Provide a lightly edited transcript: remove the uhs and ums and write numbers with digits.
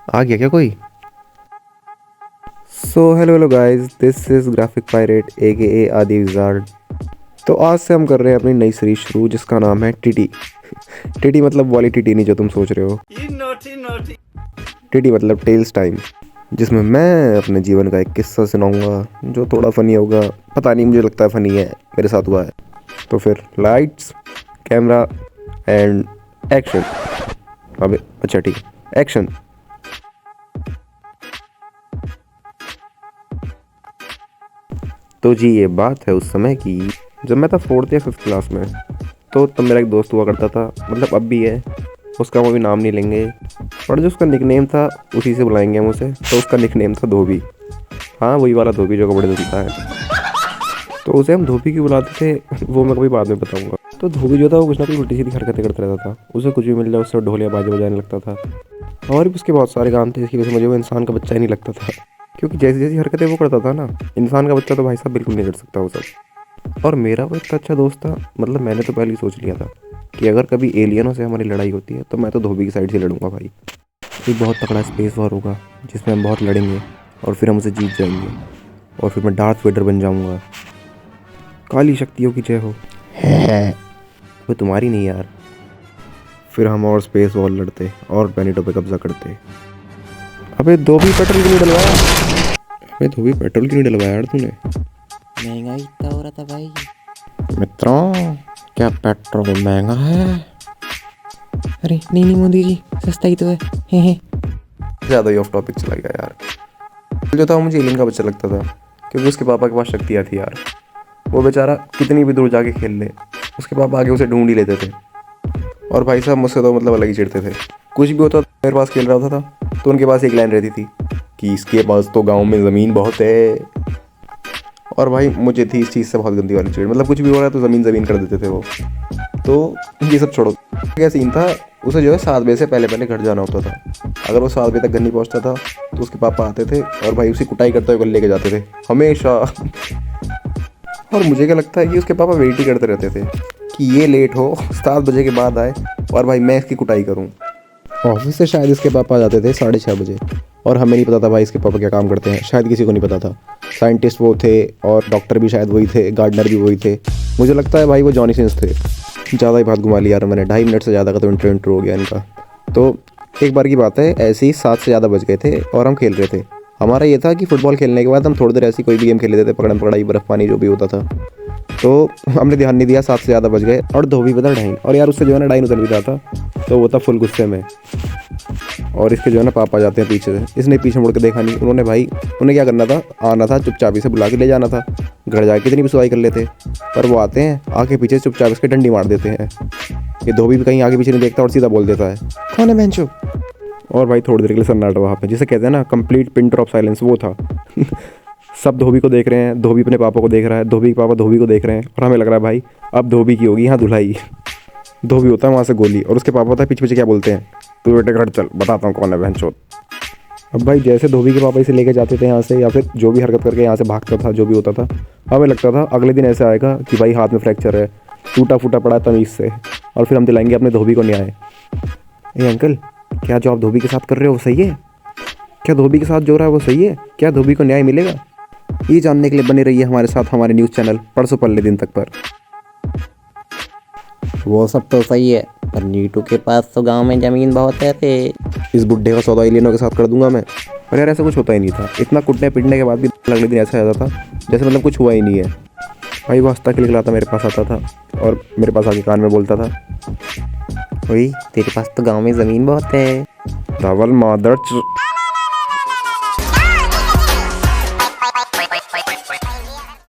आ गया क्या कोई? So hello hello guys, this is Graphic Pirate A K A आदि विजार्ड। तो आज से हम कर रहे हैं अपनी नई सीरीज शुरू, जिसका नाम है टीटी। टीटी मतलब वाली टीटी नहीं जो तुम सोच रहे हो। टीटी मतलब टेल्स टाइम, जिसमें मैं अपने जीवन का एक किस्सा सुनाऊंगा जो थोड़ा फनी होगा। पता नहीं, मुझे लगता है फनी है, मेरे साथ हुआ है। तो फिर लाइट्स, कैमरा एंड एक्शन। अबे अच्छा ठीक है, एक्शन। तो जी ये बात है उस समय की, जब मैं था 4th या 5th क्लास में। तो तब मेरा एक दोस्त हुआ करता था, मतलब अब भी है। उसका वो भी नाम नहीं लेंगे, पर जो उसका निकनेम था उसी से बुलाएंगे हम उसे। तो उसका निकनेम था धोबी। हाँ, वही वाला धोबी जो कपड़े धुलता है। तो उसे हम धोबी क्यों बुलाते थे वो मैं कभी बाद में बताऊंगा। तो धोबी जो था वो कुछ ना कुछ उल्टी सीधी हरकतें करता रहता था। उसे कुछ भी मिल जाए उससे ढोलिया बाजे बजाने लगता था। और भी उसके बहुत सारे काम थे, इसकी वजह से मुझे वो इंसान का बच्चा ही नहीं लगता था। क्योंकि जैसी जैसी हरकतें वो करता था ना, इंसान का बच्चा तो भाई साहब बिल्कुल नहीं कर सकता वो सब। और मेरा वो इतना अच्छा दोस्त था, मतलब मैंने तो पहले ही सोच लिया था कि अगर कभी एलियनों से हमारी लड़ाई होती है तो मैं तो धोबी की साइड से लड़ूंगा भाई। फिर बहुत तगड़ा स्पेस वॉर होगा जिसमें हम बहुत लड़ेंगे और फिर हम उसे जीत जाएंगे। और फिर मैं डार्थ वेडर बन जाऊंगा। काली शक्तियों की जय हो। है वो तुम्हारी नहीं यार। फिर हम और स्पेस वॉर लड़ते और प्लेनेटों पे कब्जा करते। अबे धोबी पेट्रोल क्यों नहीं डलवाया? अबे धोबी पेट्रोल क्यों नहीं डलवाया यार तूने? महंगाई इतना हो रहा था भाई। मित्रों, क्या पेट्रोल महंगा है? अरे नहीं नहीं मोदी जी, सस्ता ही तो है। हे। ज़्यादा ही ऑफ टॉपिक चला गया यार। जो था वो मुझे एलियन का बच्चा लगता था, क्योंकि उसके पापा के पास शक्तियाँ थी यार। वो बेचारा कितनी भी दूर जाके खेल ले, उसके पापा आगे उसे ढूंढ ही लेते थे। और भाई साहब मुझसे तो मतलब अलग ही चिढ़ते थे। कुछ भी होता मेरे पास खेल रहा होता था तो उनके पास एक लाइन रहती थी कि इसके पास तो गांव में ज़मीन बहुत है। और भाई मुझे थी इस चीज़ से बहुत गंदी वाली चिढ़, मतलब कुछ भी हो रहा है तो ज़मीन ज़मीन कर देते थे वो। तो ये सब छोड़ो, क्या सीन था, उसे जो है 7 बजे से पहले पहले घर जाना होता था। अगर वो 7 बजे तक घर नहीं पहुंचता था तो उसके पापा आते थे और भाई उसी कुटाई करते हुए घर लेके जाते थे हमेशा। और मुझे क्या लगता है कि उसके पापा वेट ही करते रहते थे कि ये लेट हो, 7 बजे के बाद आए और भाई मैं इसकी कुटाई करूँ। ऑफिस से शायद इसके पापा आ जाते थे 6:30 बजे, और हमें नहीं पता था भाई इसके पापा क्या काम करते हैं, शायद किसी को नहीं पता था। साइंटिस्ट वो थे और डॉक्टर भी शायद वही थे, गार्डनर भी वही थे। मुझे लगता है भाई वो जॉनी सिंस थे। ज़्यादा ही बात घुमा लिया यार मैंने, 2.5 मिनट से ज़्यादा का तो इंटरव्यू हो गया इनका। तो एक बार की बात है, ऐसे ही 7 से ज़्यादा बज गए थे और हम खेल रहे थे। हमारा ये था कि फुटबॉल खेलने के बाद हम थोड़ी देर ऐसी कोई भी गेम खेल लेते थे, पकड़म पकड़ाई, बर्फ़ पानी, जो भी होता था। तो हमने ध्यान नहीं दिया, 7 से ज़्यादा बज गए और धोबी बता डाइन। और यार उससे जो है ना डाइन उतर भी जाता, तो वो था फुल गुस्से में। और इसके जो है ना पापा जाते हैं पीछे से, इसने पीछे मुड़ के देखा नहीं। उन्होंने भाई, उन्हें क्या करना था, आना था चुपचाप से बुला के ले जाना था। घर जाके कितनी भी सुवाई कर लेते, पर वो आते हैं आके पीछे चुपचाप इसके डंडी मार देते हैं। ये धोबी भी कहीं आगे पीछे नहीं देखता और सीधा बोल देता है, कौन है बेंचो। और भाई थोड़ी देर के लिए सन्नाटा वहाँ पे, जिसे कहते हैं ना कंप्लीट पिन ड्रॉप साइलेंस, वो था। सब धोबी को देख रहे हैं, धोबी अपने पापा को देख रहा है, धोबी के पापा धोबी को देख रहे हैं, और हमें लग रहा है भाई अब धोबी की होगी यहाँ धुलाई। धोबी होता है वहाँ से गोली, और उसके पापा होता है पीछे पीछे क्या बोलते हैं, तू बेटे घर चल बताता हूँ कौन है बहनचोद। अब भाई जैसे धोबी के पापा इसे लेके जाते थे यहाँ से, या फिर जो भी हरकत करके यहाँ से भागता था, जो भी होता था, हमें लगता था अगले दिन ऐसे आएगा कि भाई हाथ में फ्रैक्चर है, टूटा फूटा पड़ा तमीज़ से, और फिर हम दिलाएंगे अपने धोबी को न्याय। ए अंकल, क्या जो आप धोबी के साथ कर रहे हो वो सही है? क्या धोबी के साथ जो रहा है वो सही है? क्या धोबी को न्याय मिलेगा? ये जानने के लिए बने रहिए हमारे साथ हमारे न्यूज़ चैनल परसों पल्ले दिन तक पर। वो सब तो सही है, पर नीटू के पास तो गांव में जमीन बहुत है रे। इस बुड्ढे का सौदा एलियनों के साथ कर दूंगा मैं। पर यार ऐसा कुछ होता ही नहीं था, इतना कुटने पिटने के बाद भी अगले दिन ऐसा आता था जैसे मतलब कुछ हुआ ही नहीं है। भाई वो हंसता खिलखिलाता मेरे पास आता था और मेरे पास आके कान में बोलता था, वही तेरे पास तो गांव में जमीन बहुत है। धवल मादर